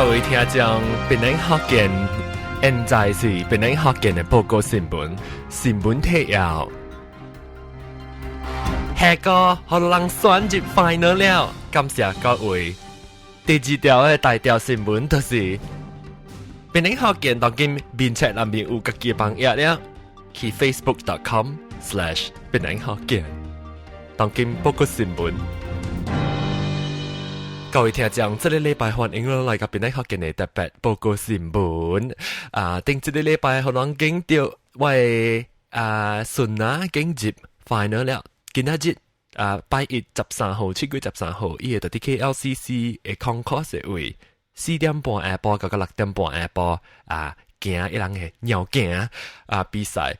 各位聽眾，檳城福建現在是檳城福建的報告新聞，新聞提要。下個可能選入 final 了，感謝各位。第二條的大條新聞就是檳城福建當今面冊內面有自己網頁了，去 facebook.com/ 檳城福建當今報告新聞。各位聽眾，這個禮拜歡迎來到檳城福建的特別報告新聞。頂這個禮拜可能見到喂順啊經入 final 了，今仔日拜一13號7月13號，伊個就啲 KLCC 嘅 concourse 嘅位4點半下晡到6點半下晡行一人嘅鳥行比賽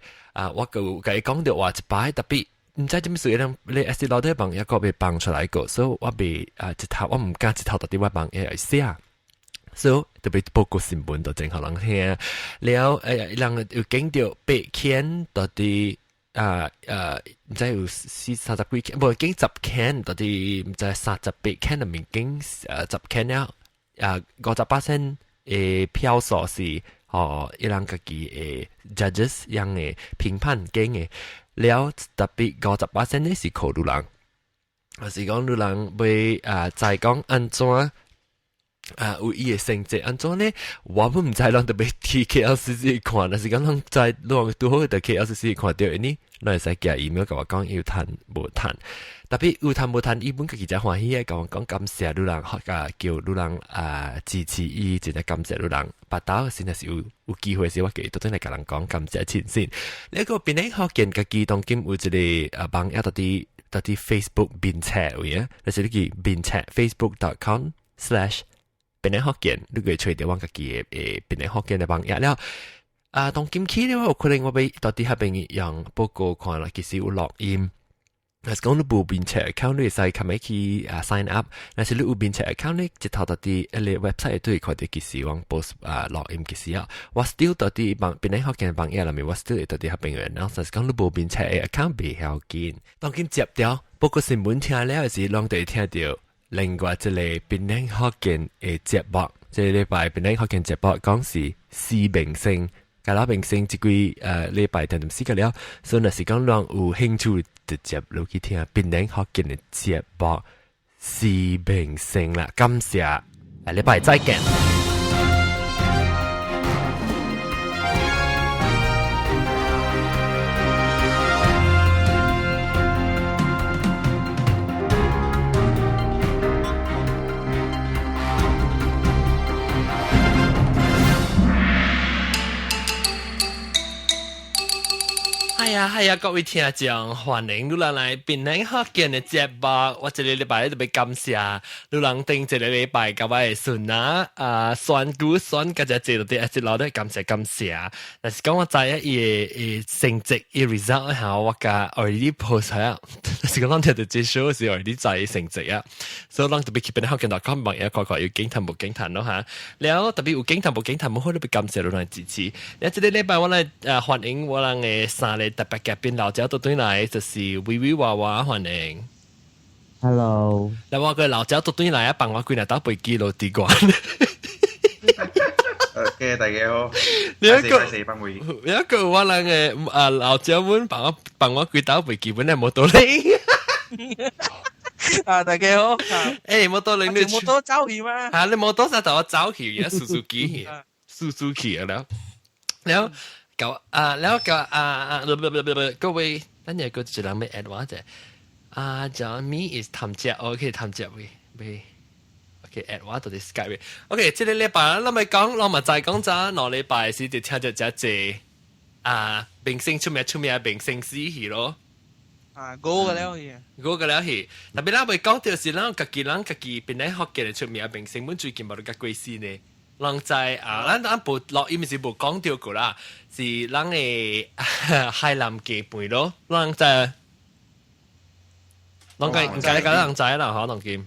我有甲伊講到話一擺特別。唔知點算咧？你 S 老啲網一個被放出來過，所以我被一頭我唔敢一頭到啲我網嘢寫，所以特別報告新聞就正好人聽。了人有見到8件到啲唔知有30幾件，唔見10件到啲唔知38件入面經10件了50%嘅票數是一人家己嘅 judges 樣嘅評判經嘅。了特別50%呢是靠路人，是講路人會再講安怎有伊嘅成績安怎呢？我本唔知人特別去 KLCC 看，但是講人在路上拄好在 KLCC 看到呢，咱會使寄 email 甲我講有趁無趁，特別有趁無趁，伊本家己真歡喜嘅，甲我講感謝路人叫路人支持伊，真係感謝路人。巴打先係有機會時，我記都真係甲人講感謝前先。呢個檳城福建家己當今有一個網頁到啲 Facebook 編冊位啊，就是呢個編冊 facebook.com/ 檳城福建，你可以找到我家己嘅檳城福建嘅網頁了。當今期咧，我可能我俾到啲下邊用報告看啦，其實有錄音。但是講你冇編冊 account，你會使咁樣去sign up。但是你有編冊 account 咧，一頭到啲你 website 都會看到其實往 post 錄音其實啊，我 still 到啲檳城福建嘅網頁裏面，我 still 會到啲下邊嘅。然後但是講你冇編冊 account 未曉見，當今接掉報告新聞聽了時，攏會聽到另外一個檳城福建嘅節目，即個禮拜檳城福建節目講是4明星。介紹明星即幾禮拜聽唔死個了，所以若是講人有興趣直接落去聽檳城福建嘅節目4明星啦，感謝，禮拜再見。係啊，各位聽眾，歡迎你來檳城福建嘅節目。我這個禮拜特別感謝你人頂這個禮拜甲我嘅順選舉選個只節到啲一路都感謝。但是講我知伊成績伊 result 嚇，我甲 already post 係，但是講咱聽到這show是 already 知成績啊，所以咱特別去檳城福建.com 網頁看看有驚嘆無驚嘆咯嚇。แล้ว特別有驚嘆無驚嘆，我好特別感謝你人支持。แล้ว這個禮拜我來歡迎我人嘅三個特別嘉賓老鳥都對來，就是微微娃娃歡迎。Hello。嗱，我個老鳥都對來啊，幫我幾日打背記錄啲關。OK， 大家好。有一個我人嘅老鳥們幫我幾打背記本係冇道理。大家好。誒，冇道理你冇多走去嗎？你冇多曬同我走去，而家Suzukiแล้ว各位，等陣個一人要 add 我啫。就 me is 譚姐 ，OK 譚姐喂 ，OK add 我到啲 Skype。OK， 這個禮拜我咪再講咋，兩禮拜是就聽着只明星出名明星死去咯。嗰個了去。特別啦，咪講到是咱家己檳城福建出名明星，本最近冇得鬼事呢。人在咱部錄音是冇講到過啦，是咱嘅海南雞飯咯，人在，人家唔解人在啦，可能見。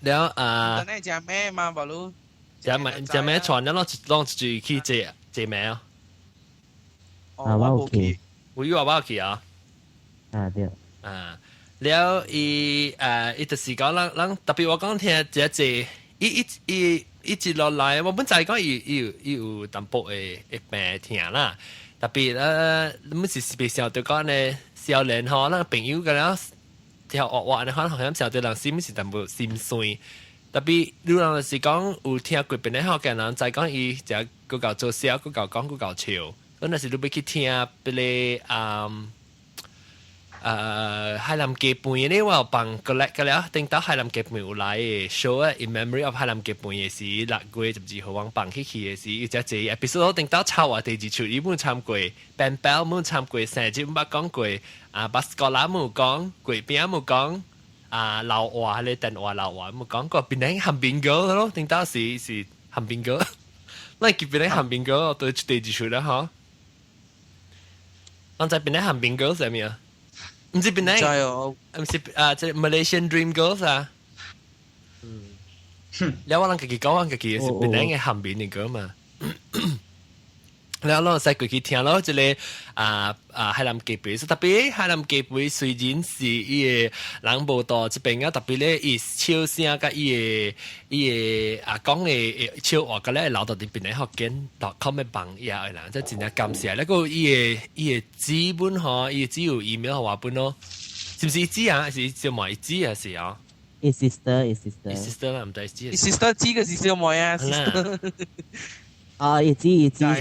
แล้วตอนนี้จะแม่มาบ่รู้จะแม่ชวนแล้วลอง住去借แม่啊。ว่าโอเค會話去啊。對。แล้วอี就是講咱特別我講聽一一直落來，我本就係講有淡薄會病痛啦，特別唔是特別少對講呢，少年嗬，那朋友嘅啦，條惡話呢，可能好像少對人心是淡薄心酸，特別有人是講有聽過邊啲學嘅人，就係講伊就嗰嚿做笑，嗰嚿講嗰嚿笑，咁那時你要去聽邊啲海南雞飯呢，我有幫個叻嘅了，等到海南雞飯有來嘅 show 啊，in memory of 海南雞飯嘅時，6月12號我幫起嘅時，有隻隻 episode 等到抄話第二出，伊冇參過 ，Ben Bell 冇參過，成日冇講過，巴斯哥拉冇講，貴邊冇講，老話咧電話老話冇講過，邊啲鹹邊哥咯，等到是鹹邊哥，那叫邊啲鹹邊哥，對第二出啦嗬，我在邊啲鹹邊哥上面啊。唔知邊啲？在哦，唔是即係 Malaysian Dream Girls 啊。แล้วว่าเรา自己講，自己是邊啲嘅鹹邊嘅歌嘛。แล้วเรา細個去聽咯，即係海南雞飯，特別海南雞飯雖然是伊個人無多，這邊啊特別咧，伊笑聲甲伊個講嘅笑話個咧，留到啲邊啲學緊，.com 嘅網頁嘅人，即係真係感謝。แล้วก็伊個紙本嗬，伊個紙有 email 話本咯，是唔是紙啊？是叫埋紙啊？是啊。is sister 啦，唔對紙。sister 知嘅是小妹啊，sister。啊，一知知啊，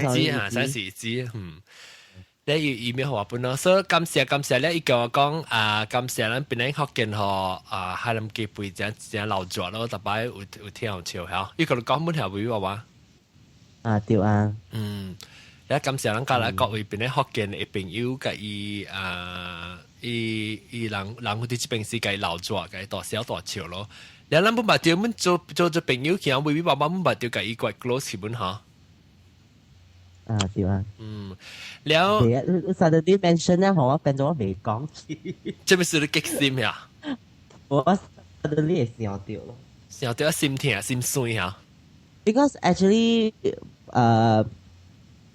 真是知，你要 email 話本咯，所以感謝咧，伊叫我講感謝咱邊啲學見嗬海南雞飯正留住咯，特別有聽好笑嚇，伊個講本條會話對啊，你感謝咱家來各位邊啲學見嘅朋友嘅伊人佢哋這邊是計留住嘅大小大笑咯，你咱本白條本做朋友，其實會爸爸本白條嘅伊個 close 本嚇。對啊，แล้ว suddenly mention 咧，我變咗我未講住，這邊是你激心呀？我 suddenly 係想到咯。想到心痛心酸呀？Because actually，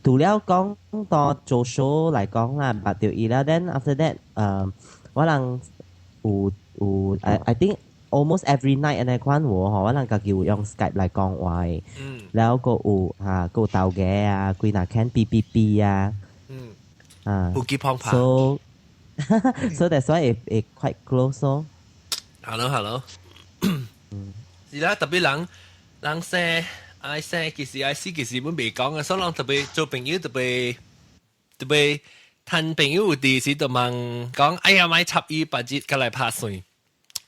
除了講到做 show 嚟講啦，白條伊啦，then after that，可能有I think almost every night ในควันหัว可能ก็叫用 Skype 嚟講話，แล้วก็ก็เตาแกคุยหน้าแค้นปีผู้กี่พองผ่า so that's why it quite close 咯 hello 是啦特別人聲愛聲其實愛死其實本未講嘅，所以人特別做朋友特別談朋友有啲時就問講哎呀買插伊把節過來拍算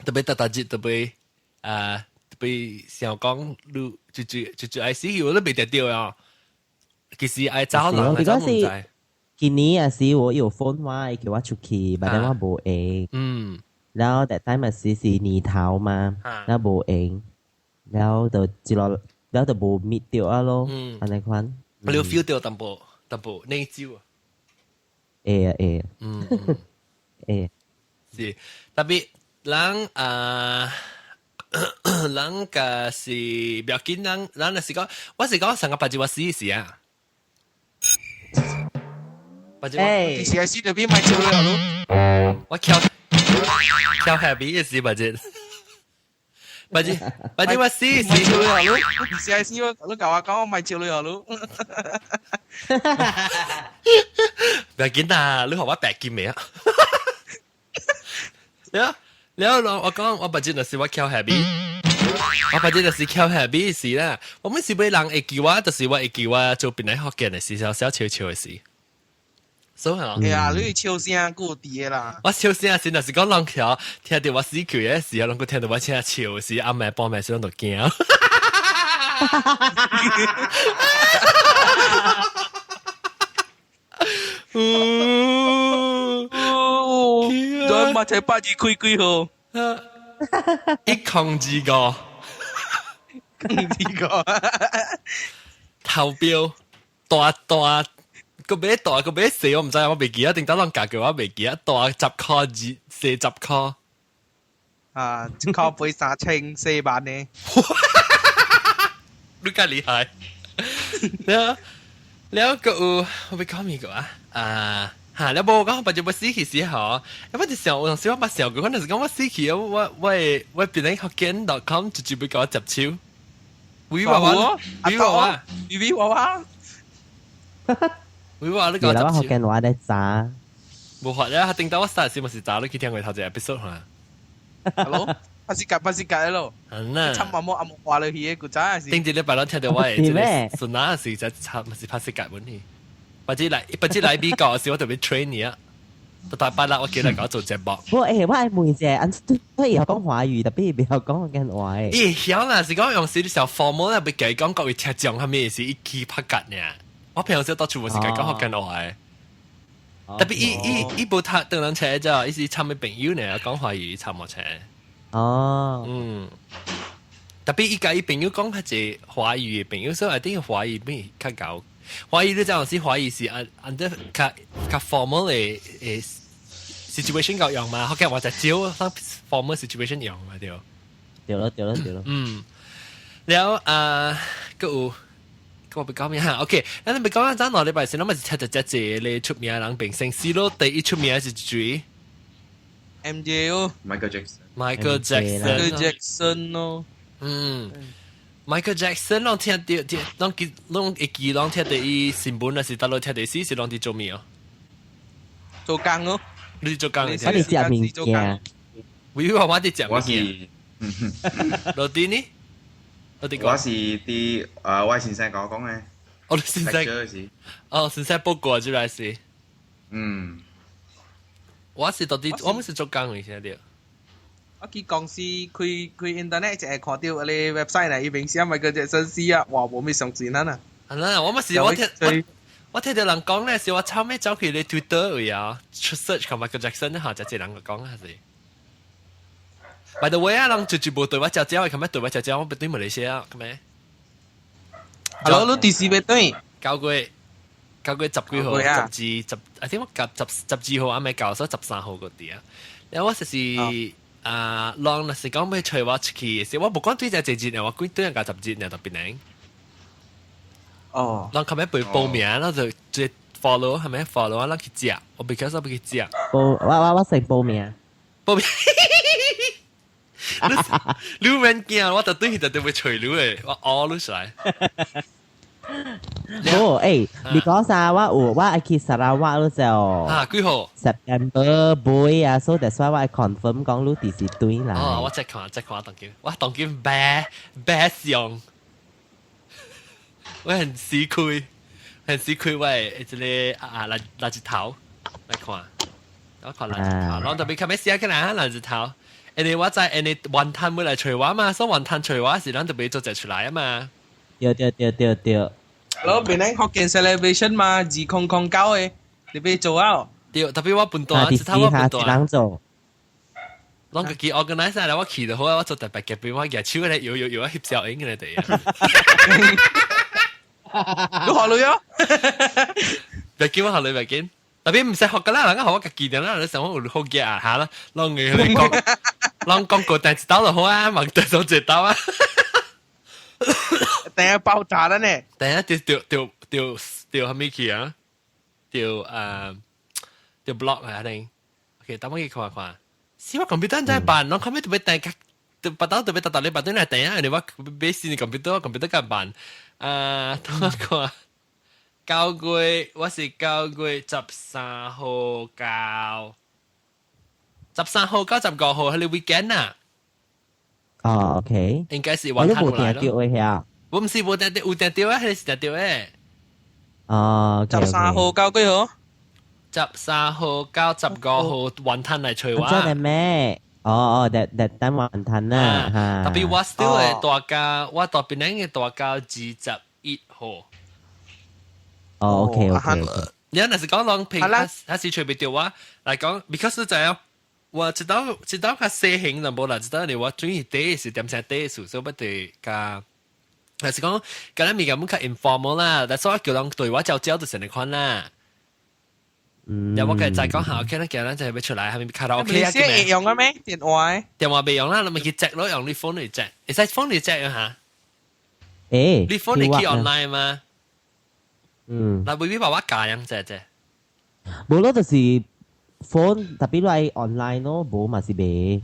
特別特節特別想講路就愛死我都未得到啊，其實愛找人係找唔在。今年啊時我有 phone ว่า叫ว่าชุกีแต่ว่าโบเองแล้วแต่ time อ่ะสิหนีเท้ามาแล้วโบเองแล้วเดี๋ยวจิรอแล้วเดี๋ยวโบมิดเดียวอ่ะ咯อันไหนควัน你有 feel 到淡薄內疚啊是特別人個是不要緊人是講我是講上個八字我試一試啊你試下試到邊買照了咯？我翹 happy 嘅事八字我試一試照了咯？你試下試我教我講我買照了咯？不要緊啊，你學我白金未啊？แล้ว我講我八字就是我翹 happy。我或者就是靠下邊事啦，我每次俾人會叫我，就是我會叫我做邊啲學嘅嘅事，小悄悄嘅事。所以啊，係啊，你笑聲過啲啦。我笑聲先，就是講人條聽到我死橋嘅時候，人佢聽到我聽笑時，阿妹幫妹時，人就驚。對，咪就8月幾號？102個。投票大個比大個比細，我唔知我未記得，定等人價嘅我未記得，大10塊40塊。一靠背3,400萬呢？你咁厲害！แล้วก็我被講咩個啊？แล้วบอกว่าปัจจุบันสีขีสีหอแล้วว่าจะเสียว我想把เสียว個可能是講我สีขี我變成學見.com 就準備搞接超。會話話，會話話，BB 娃娃，會話你你啦，我講學緊話咧咋？冇學咧，定到我實時冇時找你去聽佢頭隻 episode 嚇。Hello，pas sikat lo. 嗱，參冇阿木話你去嘅，真係。定住你拜六聽到我係順那時就插咪是拍色格本去，或者嚟比較時我特別 train 你啊，大拜六我叫你搞做節目。我係妹姐，所以有講華語，特別比較講學緊話。咦，曉啦，是講用少啲時候 formal 咧，俾佢講各位聽眾係咩事，一起拍格呢？我平時都全部時間講學緊話。特別依部塔對人車就，依是參嘅朋友呢，講華語參冇車。哦，特別依家依朋友講係隻華語嘅朋友，所以一定華語咩較搞。華語你就係華語是under 較 formal 嘅situation 夠用嘛，學嘅話就照 formal situation 用嘛對。對咯。แล้วก็ก็ไป講咩嚇 ？OK，咁你咪講一陣我禮拜四，我咪係睇隻隻你出名人明星，死咯第一出名係誰 MJ 哦 Michael Jackson。 ？Michael Jackson 咯。Michael Jackson 啷聽到，啷一記啷聽到伊新聞啊，是大陸聽到是啷啲做咩啊？做工咯，你做工嘅我哋食面嘅，會話我哋食我咩？是老啲呢？我哋講，我是啲我先生講嘅，我哋先生是先生報告出來是，我是到底我們是做工嘅先啲。我見公司開 internet 就係看到你 website 嚟，伊明寫咪個隻新詩啊，哇冇咩上線啊！係啦，我聽到人講咧，是我抄咩走去你 Twitter 位啊，出 search 同 Michael Jackson 一下就只人個講係。By the way 啊，人就部對我照照，係咪對我照照？我對馬來西亞咁咩 ？Hello，你第四邊對？交過十幾號，I think 我十二號啱咪教，所以13號嗰啲啊。然後我就是浪那時講咩隨我出去，是我冇講對隻節，我講對人教10節，然後特別靚。哦，浪琴日被報名，然後就直 follow 係咪 follow 啊？浪去食，我 because 我去食。我食報名。報名。你唔驚，我特對佢特別隨你誒，我屙咗出嚟。你講啥？我去沙拉瓦嗰時候幾號 ？September boy 啊，so that's why 我 confirm 講你第四對啦。哦，我當佢best 用，我很市區，喂，即係垃圾頭嚟看，我看垃圾頭，我特別看咩寫嘅啦，垃圾頭。人哋我在人哋雲吞會嚟隨話嘛，所以雲吞隨話時，咱就俾做隻出來啊嘛。對。Hello，邊咧學見 celebration 嘛，2009嘅，你俾做啊？對，特別我半段，只睇我半段。人做。啷個佢 organize 下，我去就好啊，我做特別嘅，俾我嘅手咧，有啊，翕照影嘅哋啊。你學女啊？別見我學女別見。特別唔使學噶啦，人家學我自己嘅啦，你成日好嘅啊下啦，啷嘅你講個第一刀就好啊，盲對手一刀啊，第一爆炸啦呢，第一掉係咩去啊？掉block 啊，定 ，OK，等我去看看，si 我 computer 真係辦，我 computer 特別bắt đầu 特別打你把對嚟第一，你話 base 你 computer 咁辦，等我看。我是9月13號教，13號到15號係你 weekend 啊。哦，OK。應該是雲吞來咯。我唔是冇定有定掉啊，係定掉誒。哦，13號到幾號？13號到15號雲吞嚟隨話。真係咩？that time 雲吞啊。特別我 still 係大教，我特別靚嘅大教21號。OK。你有陣時講浪平，還是隨便調話嚟講 ，because 就係我知道佢寫型就冇啦，知道你話中意啲是點寫啲數，所以不對㗎。還是講今日咪咁較 informal 啦，但係所以叫人對話就就成日看啦。有我嘅再講下 ，OK 啦，叫人就係要出嚟，係咪卡拉 OK 啊？你寫用嘅咩？電話未用啦，你咪去隻咯，用你 phone 嚟隻，你使 phone 嚟隻啊嚇？你 phone 嚟去 online 嘛？嗱，baby 爸爸教樣啫。冇咯，就是 phone，特別係 online 咯，冇嘛是未。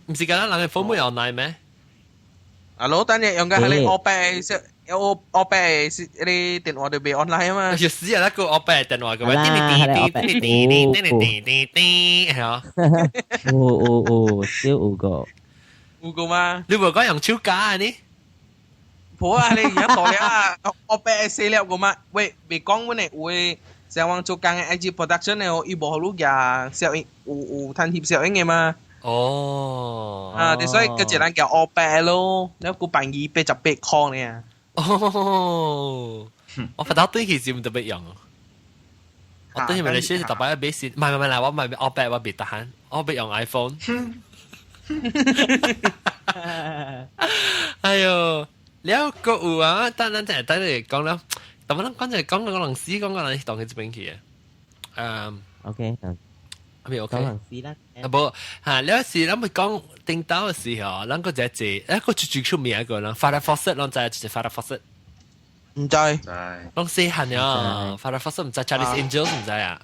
唔是㗎啦，人嘅 phone 冇 online 咩？啊，老等日用嘅係你我白識，我白是你電話就被 online 啊嘛。有時啊，那個我爸電話個話，係啊，少有個，有個嘛？你冇講用手架啊你？婆啊，你而家大了啊，我白死了個嘛？喂，未講嗰呢會上網做工嘅 IG production 咧，我一部好錄嘅效應，有攤貼效應嘅嘛。哦，啊，所以個隻人叫我白咯，你個辦288塊呢？哦，我發覺對其實唔特別用。我對咪你先特別俾線，唔係啦，我唔係我白我別得閒，我別用 iPhone。哎呦，了個有啊，等你講啦，但我諗講就講個能死，講個能當佢這邊去嘅。OK，係 OK？能死啦。啊不嚇，有時咱咪講頂到嘅時候，咱個只一個最出名一個啦，Farrah Fawcett，咱知就是 Farrah Fawcett。唔知，在攏細漢啊，Farrah Fawcett 唔知 Charlie's Angels 唔知啊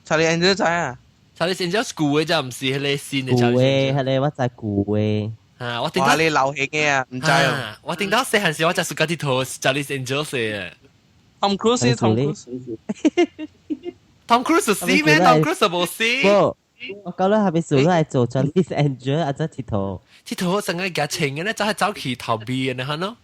Charlie Angels 知啊。Charlie's Angels 舊嘅就唔是迄個新嘅舊 Charlie's 嘅， Angels。係你我就舊嘅。啊，我頂哇！到你流行嘅啊，唔知啊。我頂到細漢時，我就 suka 啲圖 Charlie's Angels 嘅。Tom Cruise。Tom Cruise 死咩？Tom Cruise 冇死。不，我講啦，係咪數都係做 Charlie's Angel 啊？真鐵圖。鐵圖成日夾情嘅咧，就係走去逃避嘅，你看咯。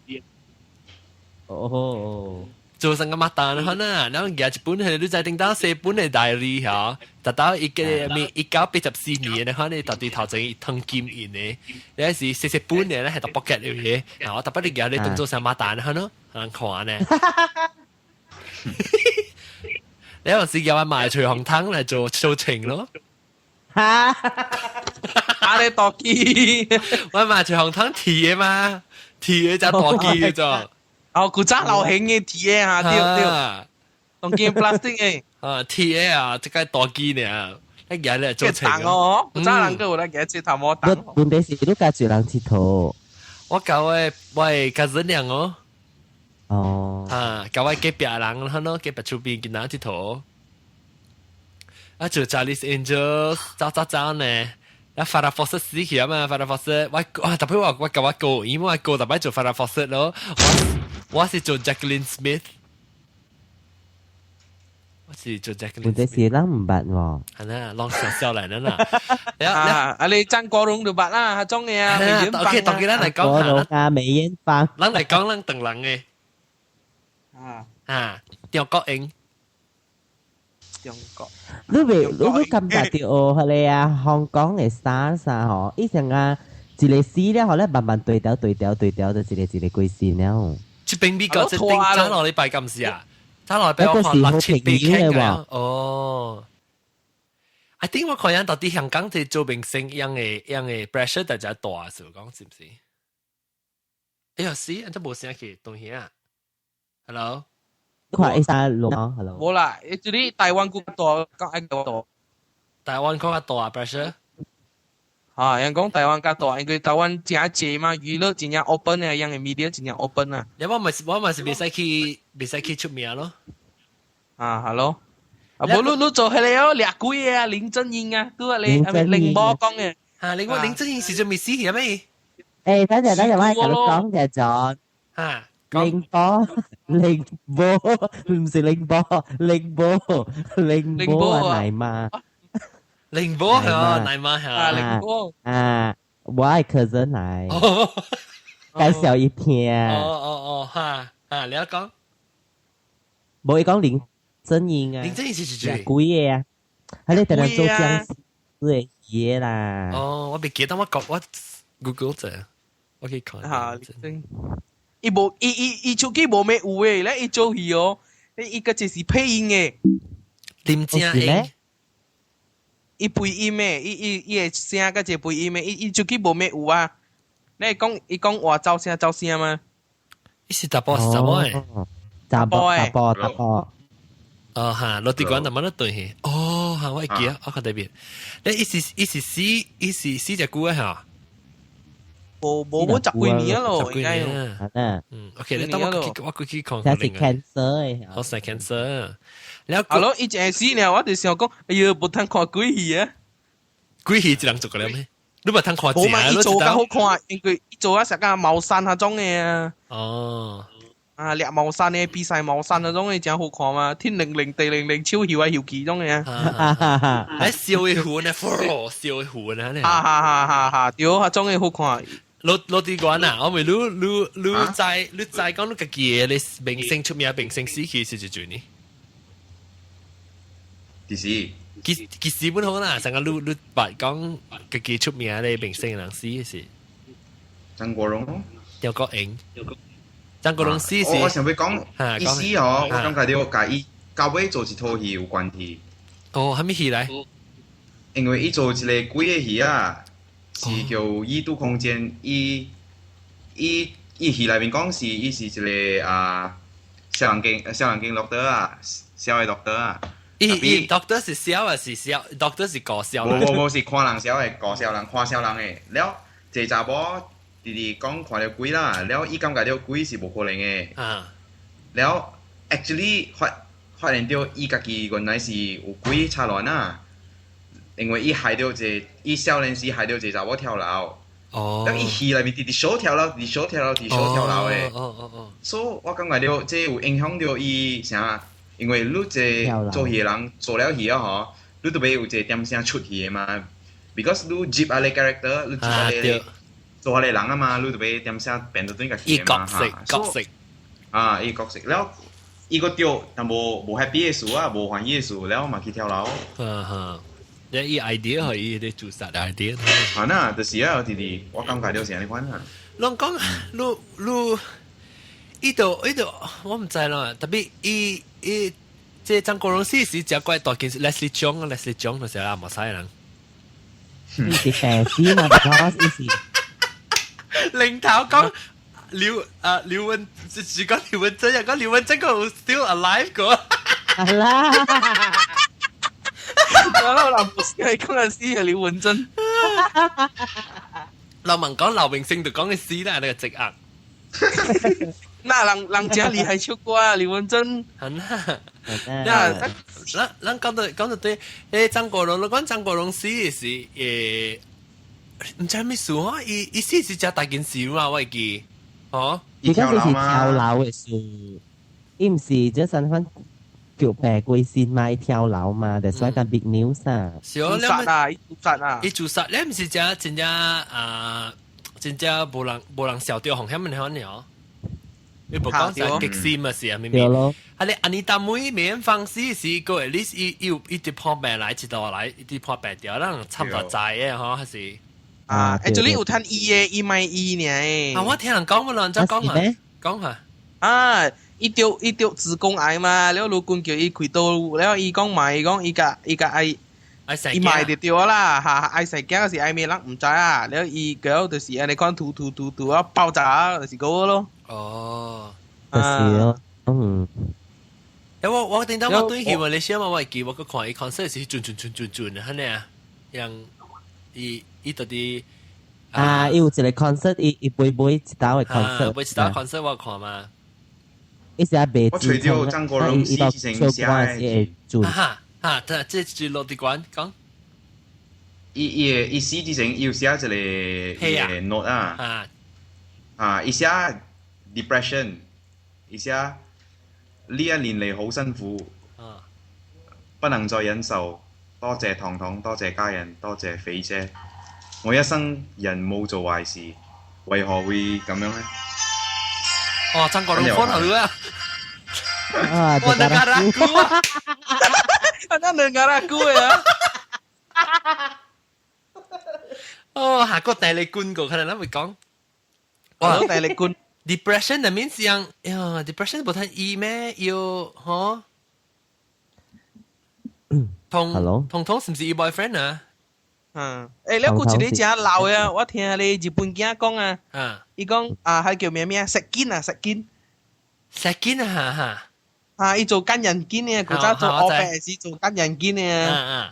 哦。做成個麥當勞啦，然後夾一本係你就頂到四本嘅 diary 嚇，達到一1984年嘅，可能到底頭前一桶金銀嘅，有時四本嘅咧係到 pocket 嘅嘢，然後特別你夾你當做成麥當勞咯，人看呢。你有時叫我買隨紅湯嚟做情咯。哈！打你墮機，我買隨紅湯鐵嘅嘛，鐵嘅就墮機嘅咋。哦，古早流行嘅鐵啊，對，當件 plastic 嘅。啊，鐵啊，即係墮機呢，一日咧做情。哦，古早人都有得嘅，即係頭冇等。問題是都夾住人鐵圖。我教我喂家陣娘哦。哦。啊，教我隔壁人啦，咯，隔壁厝邊見到鐵圖。啊，做 Charlie's Angels 走呢。啊，Farrah Fawcett 死去啊嘛，Farrah Fawcett，我特別我教我哥，因為我哥特別做 Farrah Fawcett 咯，我是做 Jacqueline Smith， 我是做 Jacqueline。問題是人唔捌喎。係啦，浪笑嚟啦。啊，你張國榮就捌啦，下種嘅啊。OK，當然嚟講國榮啊，梅艷芳。咱嚟講咱鄧人嘅。張國榮。中國。你咁大條係你啊？香港嘅 stars 啊，嗬！以前啊，一個死了，後來慢慢對調，就一個歸線了。出兵美國即係頂爭落禮拜咁時啊，爭落禮拜我看6-7被傾嘅。哦，I think 我看人到底香港即做明星樣嘅 pressure 大家大啊，是講是唔是？哎呀死，人都冇聲去東西啊 ！Hello。看一三六，hello。冇啦，就啲台灣股多，講一個多。台灣講得多啊 pressure。人講台灣較大，因為台灣真濟嘛，娛樂真正 open 嘅，樣嘅 media 真正 open 啊。我咪是未使去出名咯。hello。冇你做係你哦，掠鬼嘅啊，林正英啊，都係你係咪凌波講嘅？林正英是做咩事嘅咩？誒，等陣，我喺度講嘅咗。凌波，唔是凌波啊，奶媽。凌波係啊，奶媽係啊。凌波啊，我係cousin嚟，介紹一聽。你有講？冇講林正英啊。林正英是幾鬼嘢啊？喺你等陣做僵屍嘅嘢啦。哦，我未記得我 Google 啫，我可以看。伊手機冇咩有誒，咧伊做戲哦，伊個就是配音嘅。林正英。伊配音誒，伊個聲個隻配音誒，伊手機冇咩有啊？你講話走聲嘛？伊是打波誒。打波。哦哈，落地管就冇得對戲。哦，哈，我記啊，我看對面。你伊是死隻股啊嚇。冇十幾年咯，應該。OK，你等我過去看。就係 cancer 誒。我係 cancer。Hello，一陣時呢，我就想講，哎呀，冇通看鬼戲啊！鬼戲一人做過了咩？你咪通看冇嘛，正，你伊做知道較好看，因為伊做啊成個茅山嗰種嘅啊，哦，掠茅山嘅比賽茅山嗰種嘅真好看嘛，天靈靈地靈靈超搖啊搖旗種嘅啊，喺笑嘅款啊，笑嘅款啊，你哈，屌嗰種嘅好看。攞啲講啊，我咪你知講你嘅嘢，你明星出名，明星死去是就做呢？第四其實本好啦，成個你白講嘅出名嘅明星人死嘅是張國榮。有個影，張國榮死我是想要講，意思哦，我感覺到甲伊到尾做一套戲有關係，哦，係咪戲嚟？因為伊做一個鬼嘅戲啊，是叫異度空間，伊戲內面講是伊是一個小人經落得啊，小嘅落得啊。伊 doctor 是小啊，是小 ，doctor 是搞笑啦。無是看人小嘅，搞笑人看小人嘅。了，這查某弟弟講看到鬼啦，了伊感覺到鬼是無可能嘅。啊，了 actually 發現到伊家己原來是有鬼插亂啊，因為伊害到伊少年時害到查某跳樓。哦。咁伊戲內面直小跳樓嘅。哦。所以我感覺到這有影響到伊啥。因為你這做戲人做了戲啊，嗬，你都要有這點聲出戲嘅嘛。Because 你接下你 character，你接下你做下你人啊嘛，你都要點聲變到對個戲嘅嘛。角色。啊，伊角色，แล้ว伊個掉，但無 happy 嘅事啊，無歡喜嘅事，แล้ว嘛去跳樓。伊 idea 可以你做實 idea。係呐，就是啊，弟弟，我感覺到是安尼款啊。你講你。呢度我唔知啦，特別即係張國榮死時只怪大件事 Leslie Cheung 就時候冇晒人。伊是白絲嘛 ，because 伊是領頭講廖文，只講廖文真，又講廖文真個 still alive 個。係啦，我諗係嗰陣時係廖文真。劉文講劉明勝就講嘅事啦，你個直壓。那人家厲害超過啊，廖文真。係啦，咱講到對，張國榮，你講張國榮死嘅是唔知咩事啊？伊死是真大件事嘛，我記，哦。而家就是跳樓嘅事，伊唔是即係份叫白鬼線嘛，跳樓嘛，就所以個 big news 啊。是哦，伊自殺，你唔是真正無人笑掉紅險嘅可能。你無講就極閃嘅事啊，明明。啊你安尼搭妹免放肆是個 at least 伊直破病來一道來，一直破病掉，咱差唔多知嘅嗬，還是。actually 有睇醫嘅，伊咪醫呢誒。我聽人講冇人再講下。伊掉子宮癌嘛，แล้ว老官叫伊開刀，แล้ว伊講埋講伊個愛伊賣就掉啦，嚇愛食驚嗰時愛咩人唔知啊，แล้ว伊個就是安尼講吐啊爆炸就是嗰個咯。哦，就是咯，我聽到我對戲話你先我記我個看伊 concert 是轉啊，係咪啊？讓伊到啲伊有一個 concert，伊每一道嘅 concert，每一道 concert 我看嘛。伊是白我除咗張國榮死成寫嘅即係住落地關講。伊死之前要寫一個 note 啊，伊寫 depression， 伊寫呢一年嚟好辛苦，不能再忍受，多謝糖糖，多謝家人，多謝肥姐，我一生人冇做壞事，為何會咁樣呢？哦，張國榮歡好啊！我negaraku啊！Ano negaraku ya？哦，下個大力官個可能會講。哇，大力官 depression 的面上，呀 depression 不太易咩？要嗬？同是唔是伊 boyfriend 啊？你估一個真老啊！我聽你日本囝講啊，伊講係叫咩？石堅啊，伊做奸人堅嘅，佢做我白時做奸人堅嘅。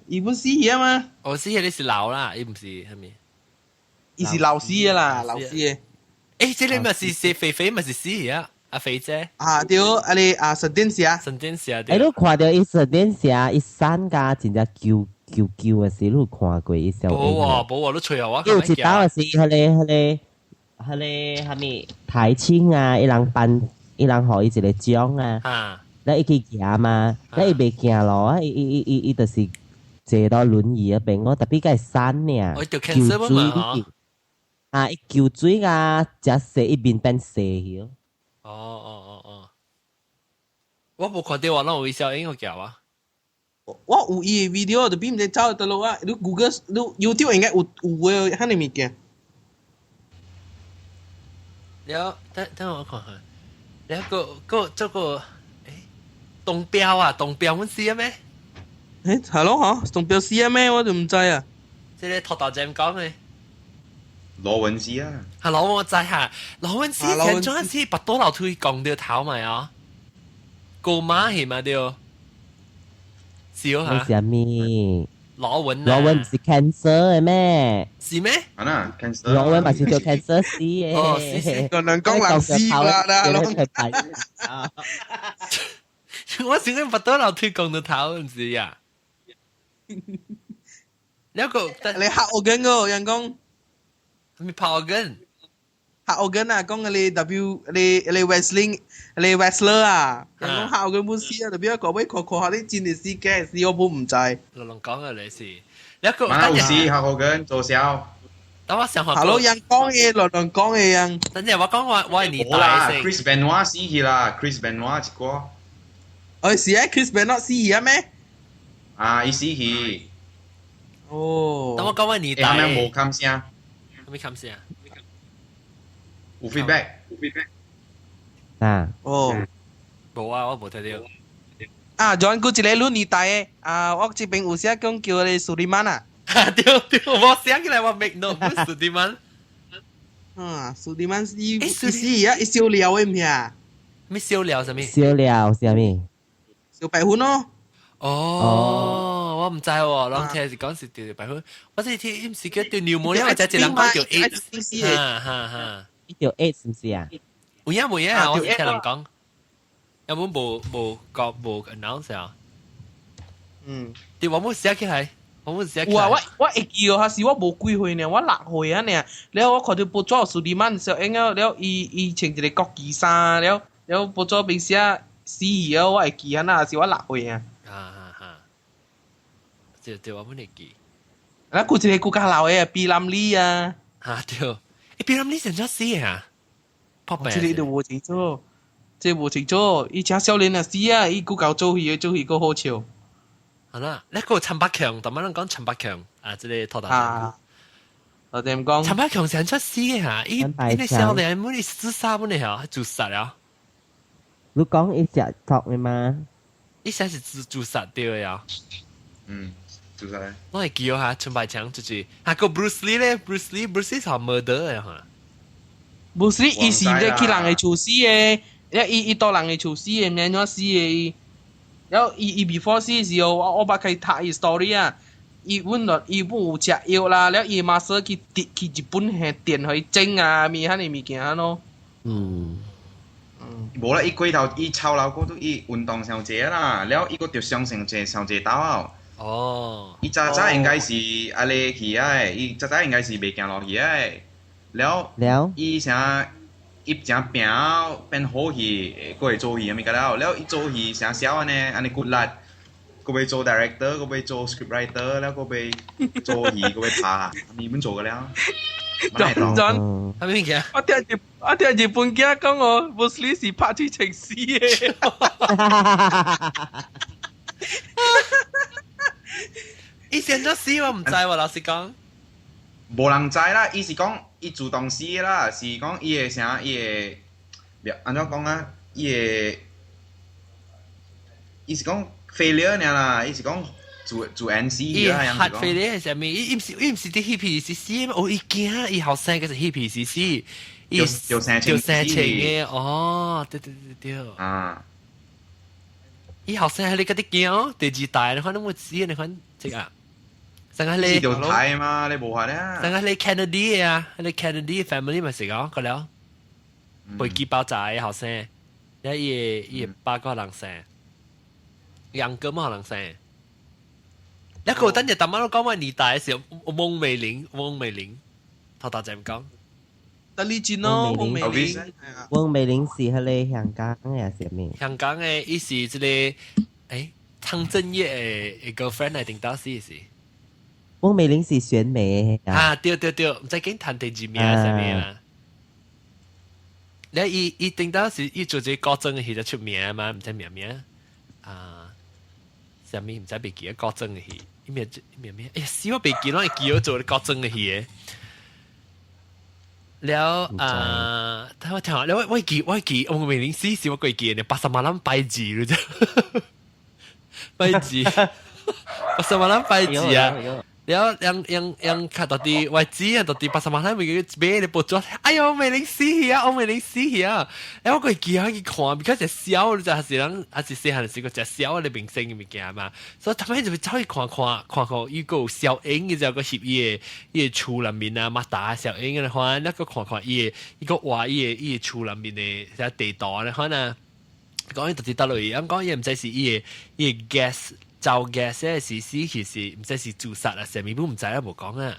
伊本死嘢嘛？我死嘢你是老啦，伊唔是係咪？伊是老死嘅啦，老死嘅。即你咪是肥肥咪是死嘢阿肥姐。對，你神殿社。神殿社。你都看到伊神殿社，伊山家真正舊叫嘅時，你有看過伊小英？冇你吹我。有一道是係咪台青啊？伊人互伊一個獎啊！咧伊去行嘛，咧伊袂行咯，伊就是坐到輪椅嗰邊，我特別個山呢，救水啊！伊救水啊，只蛇一邊變蛇去。哦，我冇看到我那有小英個叫啊。我有伊 video 就比唔知找得落啊！你 Google 你 YouTube 應該有嘅，遐尼物件。了，等我看下，了個這個，東標啊，東標阮試啊咩？係咯嚇，東標試啊咩？我就唔知啊。即係托大正講嘅。羅文斯啊，係羅我知嚇，羅文斯前陣時拔多樓推講到頭咪啊，個馬係咪掉？笑嚇。係咩？羅文唔是 cancer 嘅咩？是咩？係啦 ，cancer。羅文咪是叫 cancer 死嘅。哦，是。個人講人死啦啦。我想緊拔多樓推講到頭唔是呀？一個你嚇我緊個人講。咪跑緊，嚇我緊啊！講你 你 wrestling 你 wrestler 啊，人講嚇我緊本事啊，特別一個位確下啲戰列師嘅事，我本唔制。亂講啊你是，一個馬老師嚇我緊做笑。等我想下。Hello，人講嘢，亂講嘢人。等陣我講我係年代先。Chris Benoit 死去啦 ，Chris Benoit 一個。是啊 ，Chris Benoit 死去啊咩？啊，伊死去。哦。等我講我年代。啱啱冇冚聲。咩冚聲啊？有 feedback。啊。哦。冇啊，我冇睇到。啊，仲有一個年代嘅，我這邊有寫講叫你蘇利曼啊。對，我想起來我 make note 蘇利曼。蘇利曼伊死啊，伊燒料嘅唔係啊？咩燒料什麼？燒料什麼？燒白粉咯。哦，我唔知喎，啷聽是講是條白粉，我只聽唔是叫條尿毛咧，或者一人講條 AIDS， 哈，呢條 AIDS 唔是啊？冇啊，我聽人講，有冇 announce 啊？啲我冇寫起嚟，我冇寫起嚟。我會記哦，係我冇幾歲呢，我6歲啊呢，然後我看到報紙蘇利曼小英啊，然後伊穿一個國旗衫，然後報紙邊寫死去啊，我會記啊，那是我6歲啊。對，我冇嚟記。嗱，佢一個更老嘅比林利啊。對，比林利成咗死啊？這裡就冇清楚，這冇清楚。伊只少年啊死啊，伊個搞做戲個好笑。係啦，呢個陳百強，同埋人講陳百強啊，即係托大。我點講？陳百強成出死嘅嚇，伊啲少年冇你自殺本嚟嚇，自殺啊！你講伊隻托嘅嘛？伊成是自殺掉嘅呀。做啥咧？我係記咗下陳百強就是下個 Bruce Lee 咧 ，Bruce Lee 係 murder 嘅嚇。Bruce Lee 伊是咧去人嘅廚師嘅，伊到人嘅廚師嘅，唔係點死嘅。然後伊 before 死嘅時候，我捌佢睇伊 story 啊，伊本有食藥啦，然後伊馬上去日本係電去整啊，咪遐尼物件咯。無啦，伊過頭伊操勞過都伊運動上濟啦，然後伊個條上濟刀。哦，伊早應該是阿你去啊，伊早應該是未行落去啊，了伊成伊正拼變好去，過會做戲咪個了，了伊做戲成少安尼 good 力，過會做 director， 過會做 scriptwriter，了過會做戲，過會拍，你們做個了。John，係咩嘅？我聽日本嘅講我 Bruce Lee 是拍出情詩嘅。伊成咗死我唔知喎，老實講。無人知啦，伊是講伊主動死啦，是講伊會啥，伊會，安怎講啊？伊是講 failure 呢啦，伊是講做 NC 啦，伊 heart failure 係啥物？伊唔是啲 HPCC 咩？哦，伊驚伊後生嘅是 HPCC， 伊條生情嘅，哦，對。啊！伊後生係你嗰啲驚，第二代你看都冇知，你看即係。成日你條睇嘛，你冇下咧。成日你 Kennedy 啊，你 Kennedy family 咪是講個了，飛機爆炸嘅後生，伊8個人生，兩個冇人生。一個等日大媽都講話年代嘅時候，翁美玲頭陣講。得呢轉咯，翁美玲是佢哋香港嘅係咩？香港嘅伊是即個湯鎮業嘅 girlfriend 嚟定到是。翁美玲是選美啊，對，唔知經談第幾名係咩啦？你伊定到是伊做隻高僧嘅戲就出名嘛，唔知名啊？啥物唔知袂記啊？高僧嘅戲，伊名？哎呀，死我袂記，我係記咗做高僧嘅戲嘅。แล้วถ้าว่าถามแล้วว่ากี่องค์เมลิงซี่สิว่ากี่กี่เนี่ยปัสมาลัมไปจีรู้จักไปจีปัสมาลัมไปจีอ่ะแล้วยังขาดตัวดีว่าจีอ่ะตัวดีปัสมาลัมมีก็เบ้เลยปวดจ้ว哎呦เมลิงซี่อ่ะองค์เมลิงซี่อ่ะแล้วก็กี่啊กี่看because 只小就係是細漢時個只小嘅明星嘅物件嘛所以他們就會走去看依個小影嘅就個翕伊嘅厝內面啊擘大小影嘅話那個看伊個畫伊嘅厝內面嘅地圖咧可能講伊特別得落去咁講伊唔知是伊嘅 gas 就 gas 咧是其實唔知是自殺啊成面都唔知啦冇講啊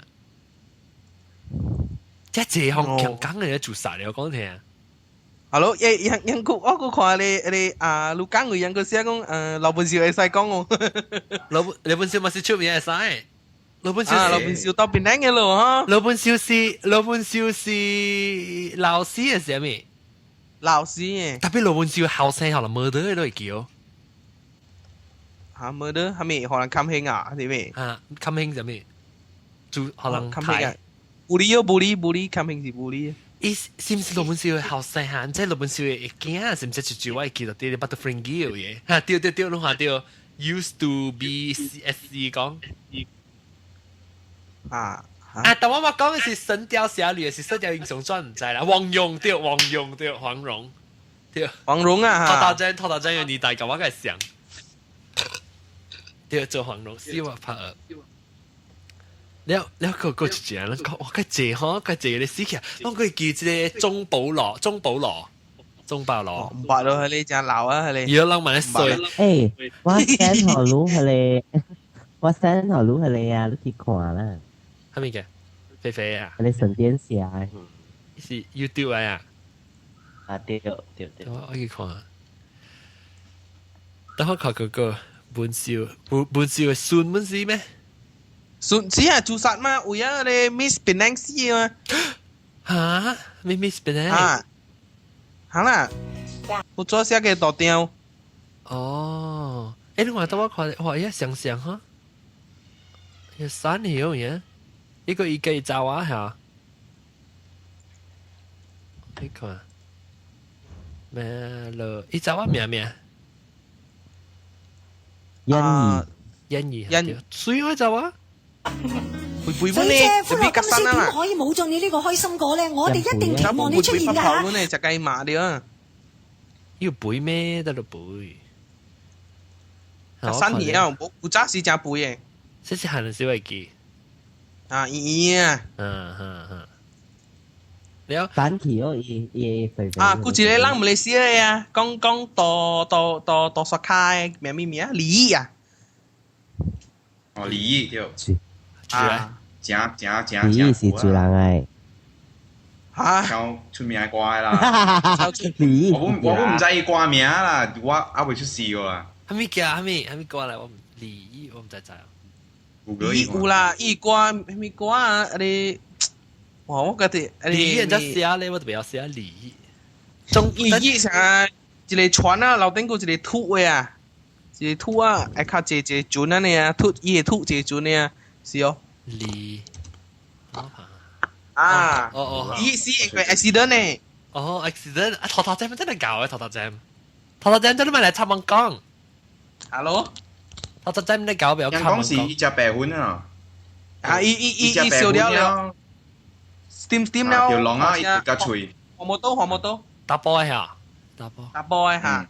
即係這項強講嘅自殺嚟我講聽Hello，ยังกู我看你啊，陸江佢ยัง個寫講劉本少會使講喎，劉本少咪是出名會使，劉本少到邊靚嘅咯哈，劉本少是老師嘅係咩？老師嘅，特別劉本少後生後來冇得都會叫，嚇冇得係咪可能冚興啊？係咪？冚興係咩？就可能冚興啊，布里冚興是布里。是唔是老本少後生嚇？即係老本少嘅驚，是唔是住我記得啲 butterfly 嘅嘢？嚇，對，你話對 ，used to be CSC 講。但我講嘅是《神雕俠侶》，是《射雕英雄傳》，唔知啦。黃蓉對，黃蓉對，黃蓉啊！頭頭陣嘅年代咁，我梗係想，對做黃蓉，小我拍二。แล้วก็จริงๆแล้ว我個姐呵個姐你死起，我個記住咧鐘保羅，唔白咯，係你正鬧啊，係你。如果諗埋一歲，我 send 好路係你啊，你去看啦。係咪嘅？肥肥啊？係你神仙俠。是 YouTube 啊？啊對。我去看。等我看嗰個本少嘅孫本事咩？算只係自殺嘛？會啊，你 Miss Penang 死啊嘛？嚇？咩 Miss Penang？嚇啦！我做寫嘅度掉。哦，你話到我看，哇！一想哈，一山條嘢，一個一個走啊嚇。你看咩咯？一走啊咩？欣宜，水開走啊！水姐，歡樂今宵點可以冇咗你呢個開心果咧？我哋一定期望你出現㗎嚇。就計碼啲啊！要背咩得咯背？新嘢啊，冇揸是隻背嘅。即係行小維記。咦啊！你有反期哦，肥肥。估住你諗唔你試咧啊？剛多索開咩啊？李毅啊！哦，李毅對。正李毅是主人誒。超出名嘅歌啦。我唔知伊歌名啦，我還未出世個啊。係咪叫？係咪歌嚟？我唔李毅，我唔知。李有啦，伊歌係咪歌啊？你哇，我覺得李毅就寫咧，我特別要寫李毅。李毅成一個船啊，樓頂個一個凸嘅啊。一個凸啊，會較一船啊呢啊，凸伊個凸一個船啊，是哦。李伊是一個 accident 呢。accident 啊，頭仔真係搞嘅頭仔真係咪嚟插網講 ？Hello， 頭仔唔得搞，俾我插網講。人講是伊隻白粉啊。伊燒了 ，steam 了。條龍啊，伊個喙。黃毛刀。打波一下，打波一下。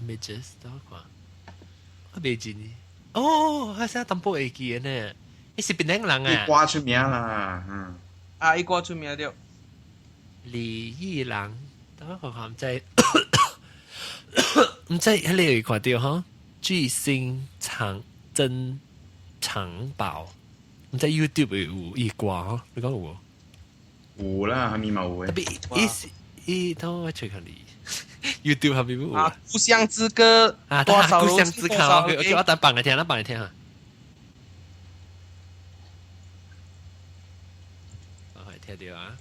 images 等我看，我未知呢。哦，係寫淡薄會記嘅呢。伊是邊個人啊？伊歌出名啦，伊歌出名對。李毅人，等我看唔知，唔知喺你有看到哈？巨星長征長爆，唔知 YouTube 有伊歌嗬？你講有無？有啦，下面嘛有誒。伊等我 check 下你 YouTube 下面有啊，故鄉之歌啊，故鄉之歌，我等放嚟聽，放嚟聽下。我係聽到啊。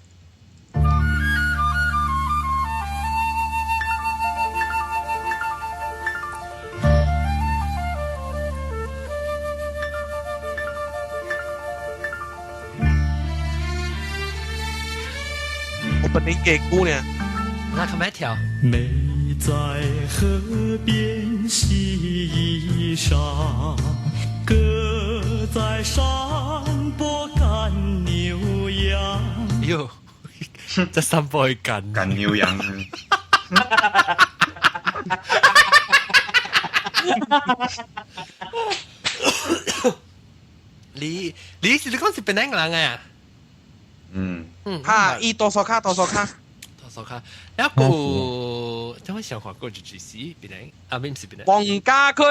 我本嚟嘅姑娘，那佢咩跳？美在河邊洗衣裳，歌在山坡趕牛羊。喲，這山坡去趕牛羊。你講是邊個人啊？哈，伊多少卡，แล้วกูจะไม่想話過住是邊個？啊，唔是邊個？黃家駒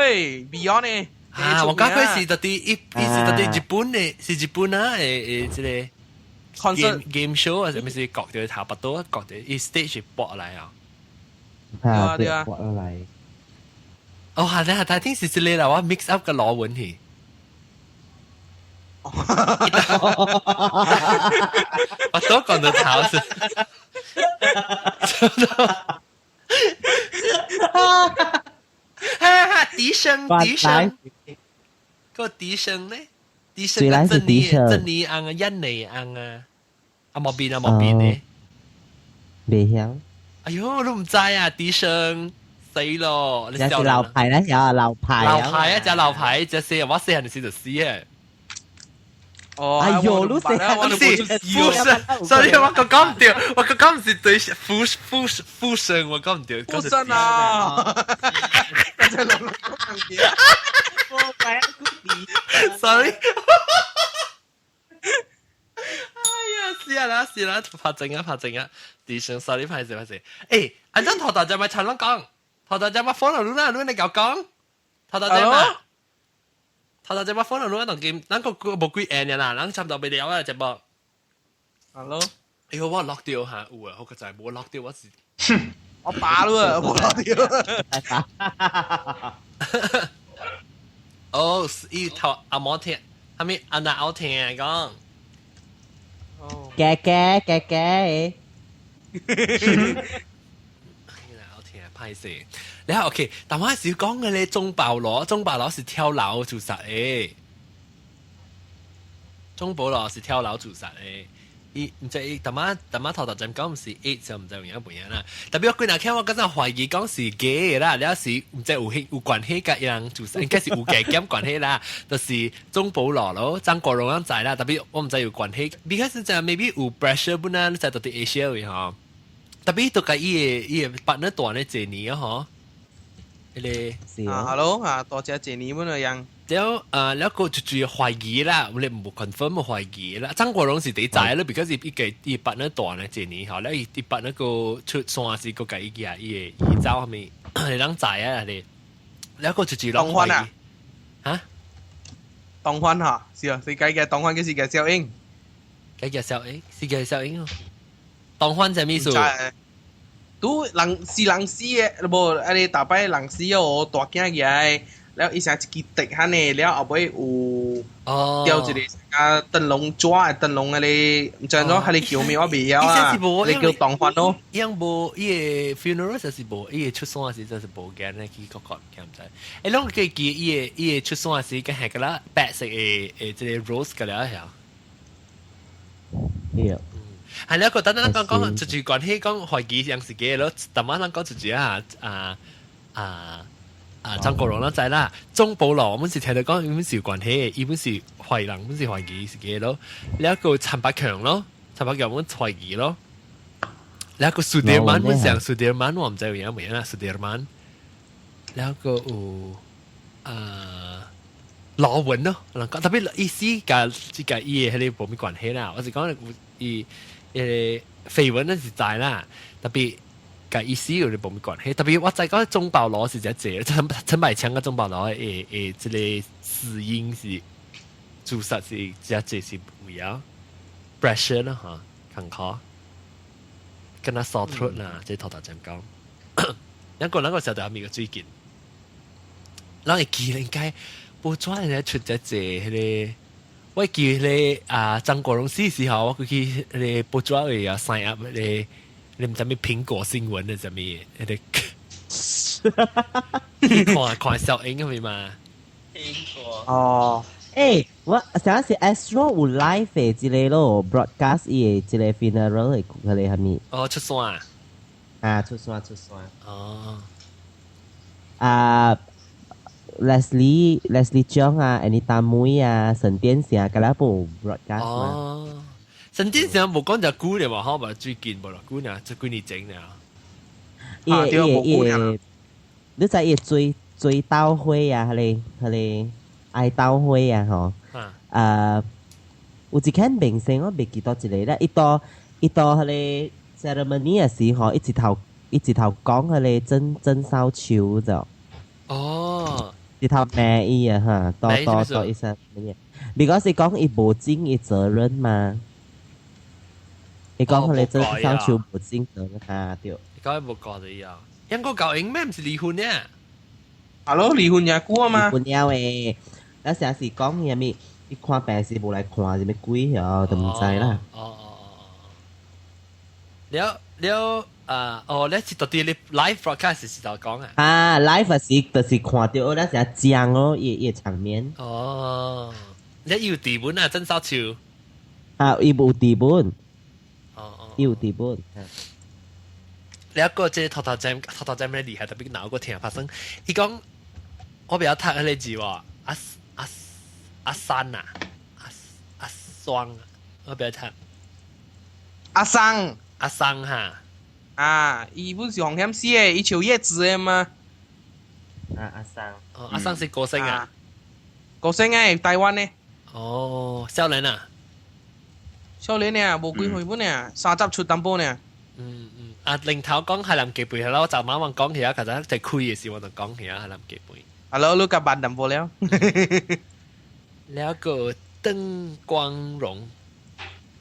Beyond 呢？啊，黃家駒是到底是到底日本嘅，是日本啊誒即係 game show 啊，係咪是各地差不多，各地 stage 播嚟啊？對啊，播嚟。哦，係睇聽是你啦，我 mix up 個羅文去。我都講到頭先。笛聲，個笛聲呢？笛聲啊，珍妮啊，欣妮啊，阿莫邊呢？未曉。哎呦，都唔知啊！笛聲死咯！有是流牌咧，有啊流牌。流牌啊，就流牌，就死我死人時就死啊！哦，哎呦，都死啊！不是，sorry，我講唔掉，我講唔是對富生，我講唔掉。富生啊！sorry。哎呀，是啦，拍正啊！地上 sorry， 拍死。誒，安陣頭大隻咪陳朗講，頭大隻咪放落嚟你夠講，頭大隻嘛。頭頭只把 phone 攞一檔game，咱個冇幾end嘅啦，咱差唔多未了啊只部。Hello， 哎呦，我落掉嚇，有啊，好個就係冇落掉，我是。我把咯，冇落掉。哦，伊頭阿冇聽，係咪阿娜我聽講？哦。嘅。拍攝，你睇 OK，但我係講嘅咧，中爆佬是跳樓自殺嘅，中保佬是跳樓自殺嘅。伊唔知淡仔頭陣講唔是 8就唔知有樣啦。特別我幾日聽我嗰陣懷疑講是假嘅啦，你有時唔知有關係嘅人自殺，應該是有假兼關係啦，就是中保佬咯，張國榮咁在啦。特別我唔知有關係，because 就 maybe 有 pressure 本啦，你就到啲 Asia 嘅嗬。特別都個伊個partner大呢謝尼啊嗬，你啊 hello 啊多謝謝尼咁嘅樣。แล้วก็จุด懷疑啦，我哋唔 confirm 冇懷疑啦。張國榮是第仔咯 ，because 伊 partner 大呢謝尼嗬，แล้ว伊 partner 個出算是個計嘅伊走係咪？你啷仔啊你？แล้วก็จุด諗懷疑嚇？當歡嚇，是啊，你計嘅當歡嘅是嘅小英，計嘅小英是嘅小英哦。當歡係咩數？都人事嘅，冇啊！你大擺人事哦，大驚嘅，แล้วอีสานจะกิติฮันเนี่ยแล้วเอาไปอูเดียวจะได้อ่า燈籠抓燈籠อะไรจัง咗係你叫咩話未有啊？你叫當歡咯？樣無伊個 funeral 就是無，伊個出喪時就是無嘅呢，佢個唔知。誒，攏佢記伊個出喪時嘅係個啦，白色誒即係 rose 嘅啦，係啊。係啦，個等等講就住關係講懷疑樣時嘅咯，但晚講就住張國榮啦，就係啦，中保羅我們是聽到講，原本是關係，原本是懷人，本是懷疑是嘅咯。你一個陳百強咯，陳百強我懷疑咯。你一個蘇迪曼，本上蘇迪曼我唔知有樣咩啦，蘇迪曼。你一個羅文咯，特別意思嘅伊係你冇咩關係啦，我是講伊緋聞那是在啦，特別。個意思有啲冇咩關係，特別我再講中保佬是只隻，陳百強嘅中保佬即個死因是注射是只只是不要 pressure 啦哈，坎坷，跟他 sore throat 啦，即頭針講。一個時候就係咪個最近，咱會記應該無抓人哋出隻隻迄個，我記迄個張國榮死時候，我記迄個無抓嘅啊 sign up 迄個，你唔知咩蘋果新聞啊，什麼迄個，看小英係嘛？蘋果哦。誒，我想是 Astro 有 live 嘅之類咯 ，broadcast 伊嘅之類 funeral 嘅佢哋係咪？哦，出線啊，出線。哦。Leslie Cheung 啊 ，Anita Mui 啊，沈殿霞，嗰啲部 broadcast 嘛。哦，沈殿霞冇講就久咧嘛，好嘛？最近冇啦，久呢，最幾年整咧。你知伊追悼會啊，佢哋。愛鬥會啊，吼，有一間明星我未記到一個咧，伊到迄個 ceremony 嘅時候，一直頭講迄個曾少秋就，哦，一頭罵伊啊哈，到一聲乜嘢，because 伊講伊無盡伊責任嘛，伊講迄個曾少秋無盡責任啊，對。你講冇講到伊啊？英國舊英咩唔是離婚咧？係咯，離婚也久啊嘛。離婚了誒。那成時講嘢咪，你看病時無來看，係咪鬼呀？就唔知啦。了你是到底你 live broadcast 時候講啊？啊 ，live 時就是看到那成講咯，伊場面。哦，你有地本啊？曾少秋。啊，伊有地本。伊有地本。你一個即係頭陣咩厲害，特別鬧個聽發生。伊講我比較睇嗰啲字喎。阿山啊，阿雙啊，我俾你睇。阿生哈。啊，伊本是紅險死嘅，伊潮葉子嘅嘛。阿生。哦，阿生是歌星啊。歌星嘅，台灣嘅。哦，少年啊。少年啊，無幾歲本啊，30出淡薄呢。啊，零頭講係林記輩啦，我就晚晚講起啊，其實就開嘅時我就講起啊，係林記輩。Hello，你夾淡薄了。แล้วก็鄧光榮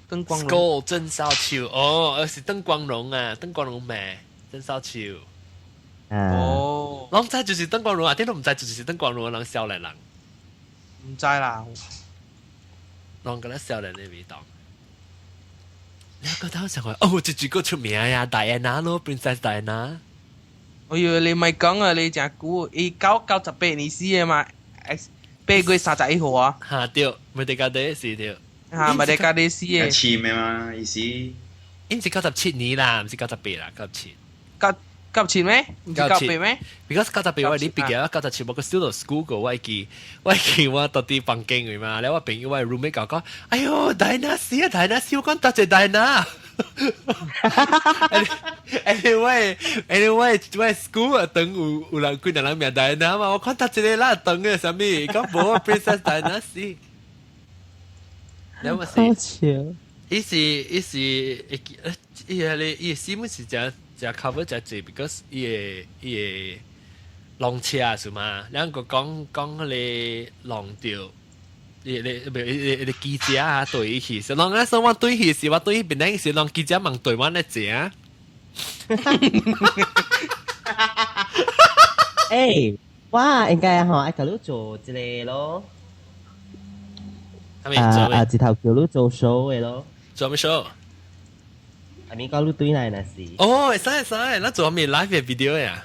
，Skull 曾少秋哦，是鄧光榮啊，鄧光榮咩？曾少秋。哦，人知就是鄧光榮啊，啲都唔知就是鄧光榮啊，人少年人。唔知啦。人覺得少年嘅味道。你覺得好想話哦，這個出名呀，Diana 咯 ，Princess Diana。哎呦，你咪講啊！你真估，伊98年死嘅嘛，8月31號啊。嚇對，咪哋家啲是對。嚇，咪哋家啲死嘅。簽嘅嘛，意思。唔是97年啦，唔是98啦，97。97咩？唔是98咩 ？Because 98我你畢業97我個 student school 個我記我到啲房間嘅嘛，แล้ว我朋友我 roommate 講，哎呦，Diana死啊，Diana死，我講多謝 Diana。anyway，我 school 啊，等有人幾人名 Diana 嘛，我看他一個啦，等嘅什麼，講冇 Princess Diana 死。แล้ว我是，伊是唔是只 cover 只字 ，because 伊浪車是嘛，兩個講你浪調。你記者啊對伊去，是人家說我對伊是我對伊邊個是人記者問對我咧字啊？誒，哇，應該嗬，愛叫你做一個咯。一頭叫你做 show 嘅咯。做咩 show？阿咪講你對嚟那是。哦，會使，咱做咩 live 嘅 video 呀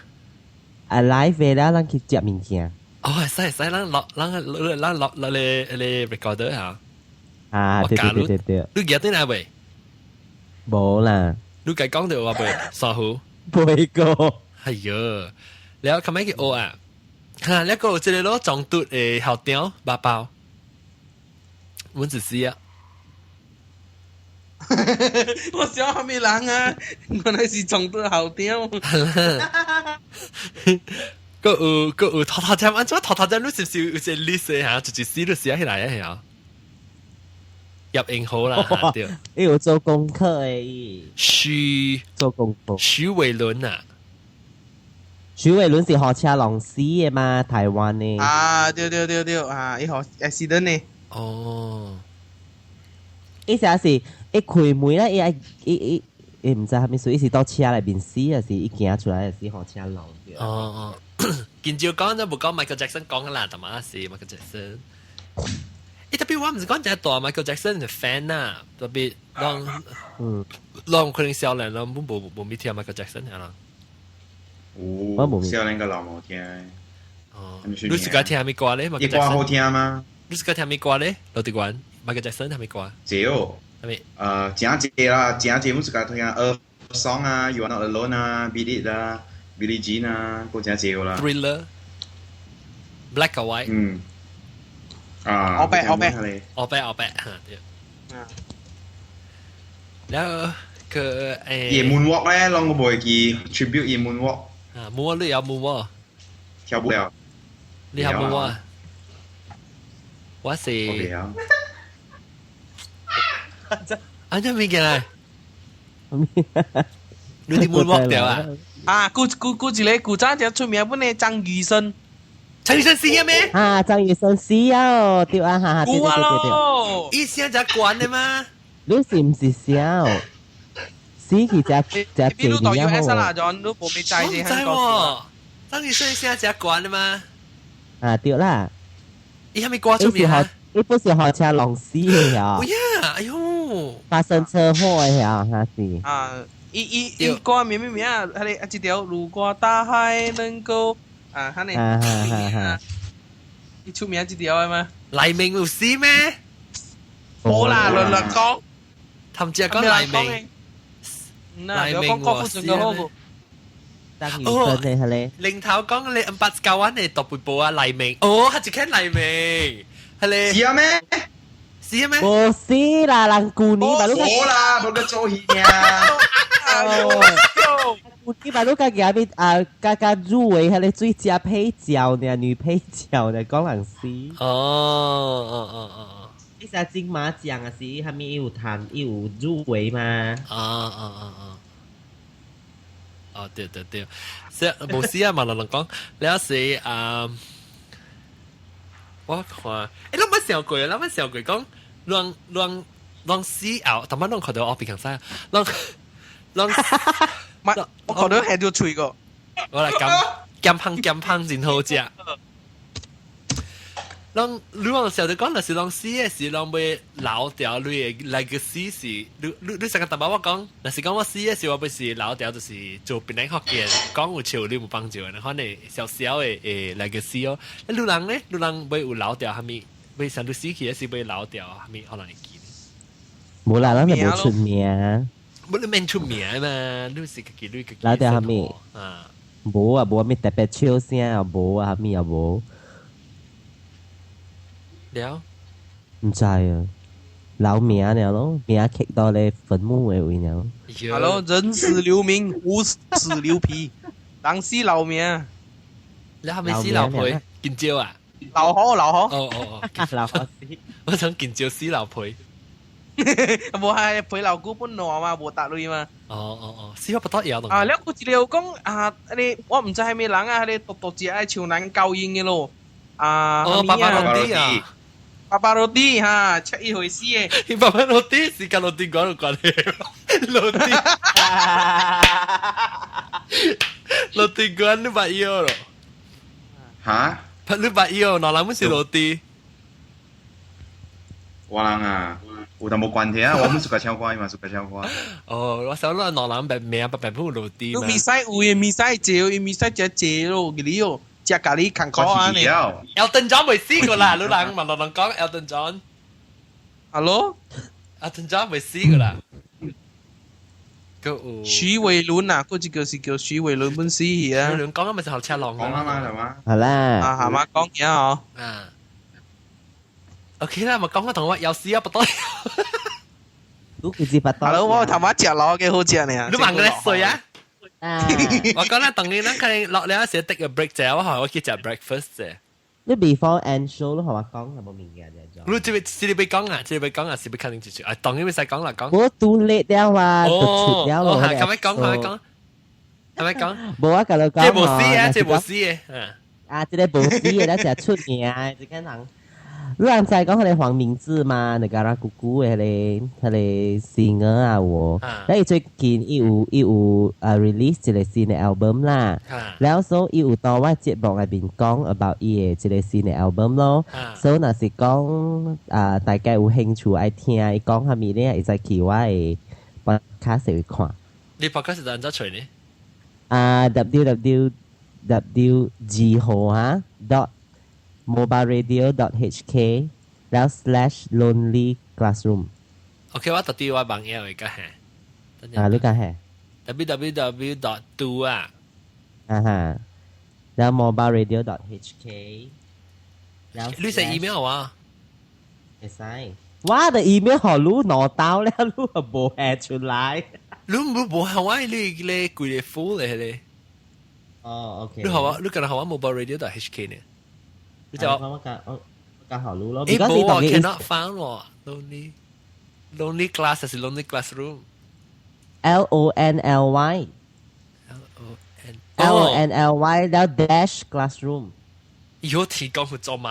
？live 嘅啦，咱去接物件。哦，係，咱落你 recorder 嚇。啊，對。你記得哪位？冇啦。你計講到話背傻虎。背過。係呀，แล้วทำไมกี่โออ่ะฮะแล้วก็จะได้รู้จองตุด好屌包包。蚊子絲啊！我想下面人啊，原來是中到好屌。個有頭站，安怎頭站你是不是有隻 list 嚇？直接寫都寫起來啊！入英好啦，對。你有做功課誒？做功課。許偉倫啊！許偉倫是學車龍師嘅嘛，台灣嘅。啊，對啊，伊學accident呢。哦，伊時是一開門咧，伊唔知係咪屬於是到車裏邊死，還是伊行出來是互車流掉。哦，見照講都冇講 Michael Jackson 講嘅啦，同埋是 Michael Jackson。特別我唔是講就係大 Michael Jackson 嘅 fan 啦，特別讓佢哋少年咯，冇咩聽 Michael Jackson 係啦。哦，少年嘅老冇聽。哦，你是講聽咩歌咧？啲歌好聽嗎？你是講聽咩歌咧？老啲講 Michael Jackson 係咩歌？少。真濟啦，真濟我是講聽Earth Song 啊 ，You Are Not Alone 啊 ，Beat It 啊 ，Billie Jean 啊，嗰真濟啦。Thriller。Black or White？ 我白，แล้วคือ夜 moonwalk 咧，攏我袂記 tribute 夜 moonwalk。moonwalk 你有 moonwalk？跳不了。你有 moonwalk？我是。อันจะมีกี่อะไร你啲 moonwalk 掉啊？古一個古早就出名本嘅張雨生。陳奕迅死咗咩？張雨生死咗，對啊，對。伊先只關嘅嘛？你是唔是笑？死佢只邊度代要 S 啦，仲都冇咩制嘅香港。張雨生先只關嘅嘛？對啦。伊係咪掛出面啊？伊不是學車浪死嘅呀？哎呀，哎呦！發生車禍嘅呀，他是。伊歌名啊，佢哋一條如果大海能夠。嚇你！你出名一條係嘛？黎明有死咩？冇啦，亂講。氹住講黎明。黎明我死咩？張雨生嘅係咧。零頭講你589你獨背部啊黎明。哦，係只聽黎明。係咧。是啊咩？是啊咩？冇死啦，人舊年咪冇啦，冇個做戲啊！你把嗰家入圍係你最佳配角呢，女配角呢，講人死。哦。你係金馬獎啊，是係咪有入圍嘛？哦，對，即冇事啊嘛，人講，你有時我看，你乜時候講，讓死後，但係讓佢哋我變強曬，讓。我覺得係條脆個。我嚟減烹真好食。你往時候就講那是讓死嘅是讓被老掉，你嘅 legacy 是你成個大把我講，那是講我死嘅時我不是老掉，就是做別人學嘅，講有潮你冇幫助嘅，可能小嘅legacy 哦。你人咧，你人被有老掉，係咪被上到死去係被老掉，係咪可能會記？冇啦，咱就冇出名。冇你免出名嘛，你是自己老掉係咪？冇咩特別笑聲啊，冇啊，係咪又冇？了，唔知啊，老名了咯，名刻到咧墳墓嘅位了。Hello， 人死留名，物死留皮，人死留名。你係咪死老婆？見招啊？老何。哦，老何死。我想見招死老婆。冇係陪老姑本來嘛，冇答你嘛。哦，死咗不多嘢啊，แล้วกูจะเรียก講你我唔知係咩人啊，你讀字係潮男教演嘅咯。爸爸羅迪啊。爸爸羅迪嚇，出一回事嘅。爸爸羅迪是跟羅迪講關係。羅迪講你把腰咯。嚇？你把腰，哪能唔是羅迪？我人啊，有淡薄關係啊，我們是個唱歌嘛，是個唱歌。哦，我想攞哪人白名白鋪羅迪嘛。你咪使有嘅，咪使借，咪使借咯，嗰啲哦。只咖喱坎坷啊！你 Elton John 未試過啦，你人問人講 Elton John。Hello？Elton John 未試過啦。許偉倫啊，嗰個是叫許偉倫本死啊。許偉倫講咪就後車浪講啊嘛，係嘛？係啦。係嘛？講嘢啊！OK 啦，咪講我同我有事啊，不多。都唔知不多。Hello， 我頭先食落嘅好食呢。你問佢哋睡啊？我講啦，等你啦，佢落嚟一時 take a break 啫，我去食 breakfast 啫。你 before and show 都同我講係冇面嘅啫。你這邊講啊，是邊肯定住住。等你咪使講啦，講。我 too late 了啊，都出了咯。係咁樣講。冇啊，咁樣講。這冇事嘅。啊，這個冇事嘅，咧就出名，這個人你人知講佢哋黃明志嘛？你家啦姑姑嘅佢哋 singer 啊喎，แล้ว最近有release 一個新嘅 album 啦，แล้ว所以有ต่อว่า節目入邊講 about 伊嘅一個新嘅 album 咯，所以若是講大家有興趣愛聽，伊講下面咧會使去我嘅 podcast 會看。你 podcast 係點樣呢www.g 號嚇 mobileradio.hk แล้ว /lonely classroom โอเคว่าตัดที่ว่าบางอย่างอีกฮะรู้กันฮะ www.do ฮะแล้ว mobileradio.hk แล้ว你寫 email วะไม่ใช่ว่าแต่ email หอรู้หนอเต้าแล้วรู้ว่าโบแฮชุนไลน์รู้บ่ฮาวายเลยกุยเลยฟูเลยอ๋อโอเครู้กันฮาวาย mobileradio.hk เนี่ยรู้จักก็好รู้แล้วbecause 你 cannot find ว่ะ lonely class 還是 lonely classroom LONLY แล้ว dash classroom 有提供佢做嘛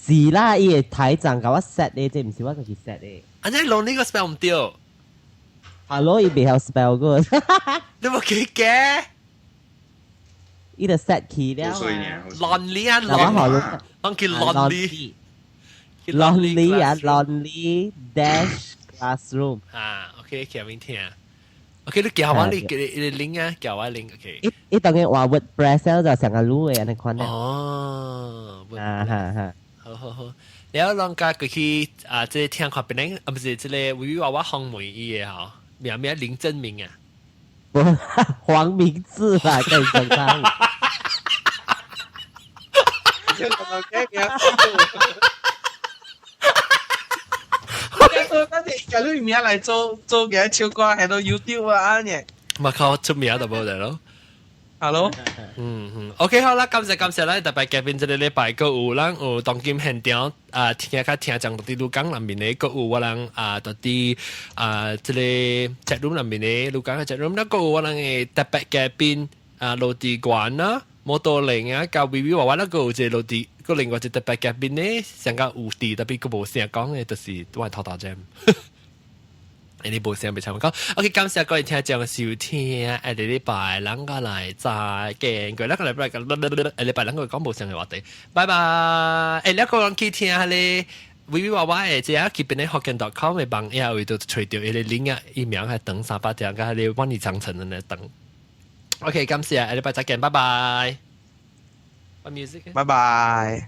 是啦伊會睇陣甲我 set 咧即唔是我就是 set 咧อันนี้ lonely 個 spell 唔對 hello 伊未曉 spell 過你冇記嘅伊就 set 起了 lonely 啊 lonely 啊 lonely dash classroom OK 叫明聽OK 你叫我你 link 啊叫我 link OK 伊當然話 WordPress 就成個路嘅安尼款咧好แล้วลองการก็คือ即係聽看別人唔是即係會話我紅梅伊嘅嗬名林正明啊黃明志啦跟住講假如名嚟做嘅唱歌喺度 YouTube 啊呢？咪靠出名就冇得咯。Hello， OK 好啦，感謝啦，特別嘉賓這個禮拜個有人有當今現場聽講到啲魯港裏面咧，個有我人到啲這個 chat room 裏面咧，魯港嘅 chat room，那個有我人嘅特別嘉賓羅地關啦，摩托靈啊，教 VV 話那個有隻羅地，個另外隻特別嘉賓咧，成個有地特別個無聲講嘅，就是我係頭頭啫。你冇聲俾參講 ，OK， 感謝各位聽眾嘅收聽，下個禮拜兩個嚟再見，佢兩個禮拜兩個講冇聲嘅話題，拜拜。兩個人去聽下咧 ，VV 娃娃嘅即係佢邊咧 Hokkien.com 嘅網頁會到除掉佢哋link 一秒係等300條，佢哋萬里長城嘅咧等。OK， 感謝，下個禮拜再見，拜拜。拜拜。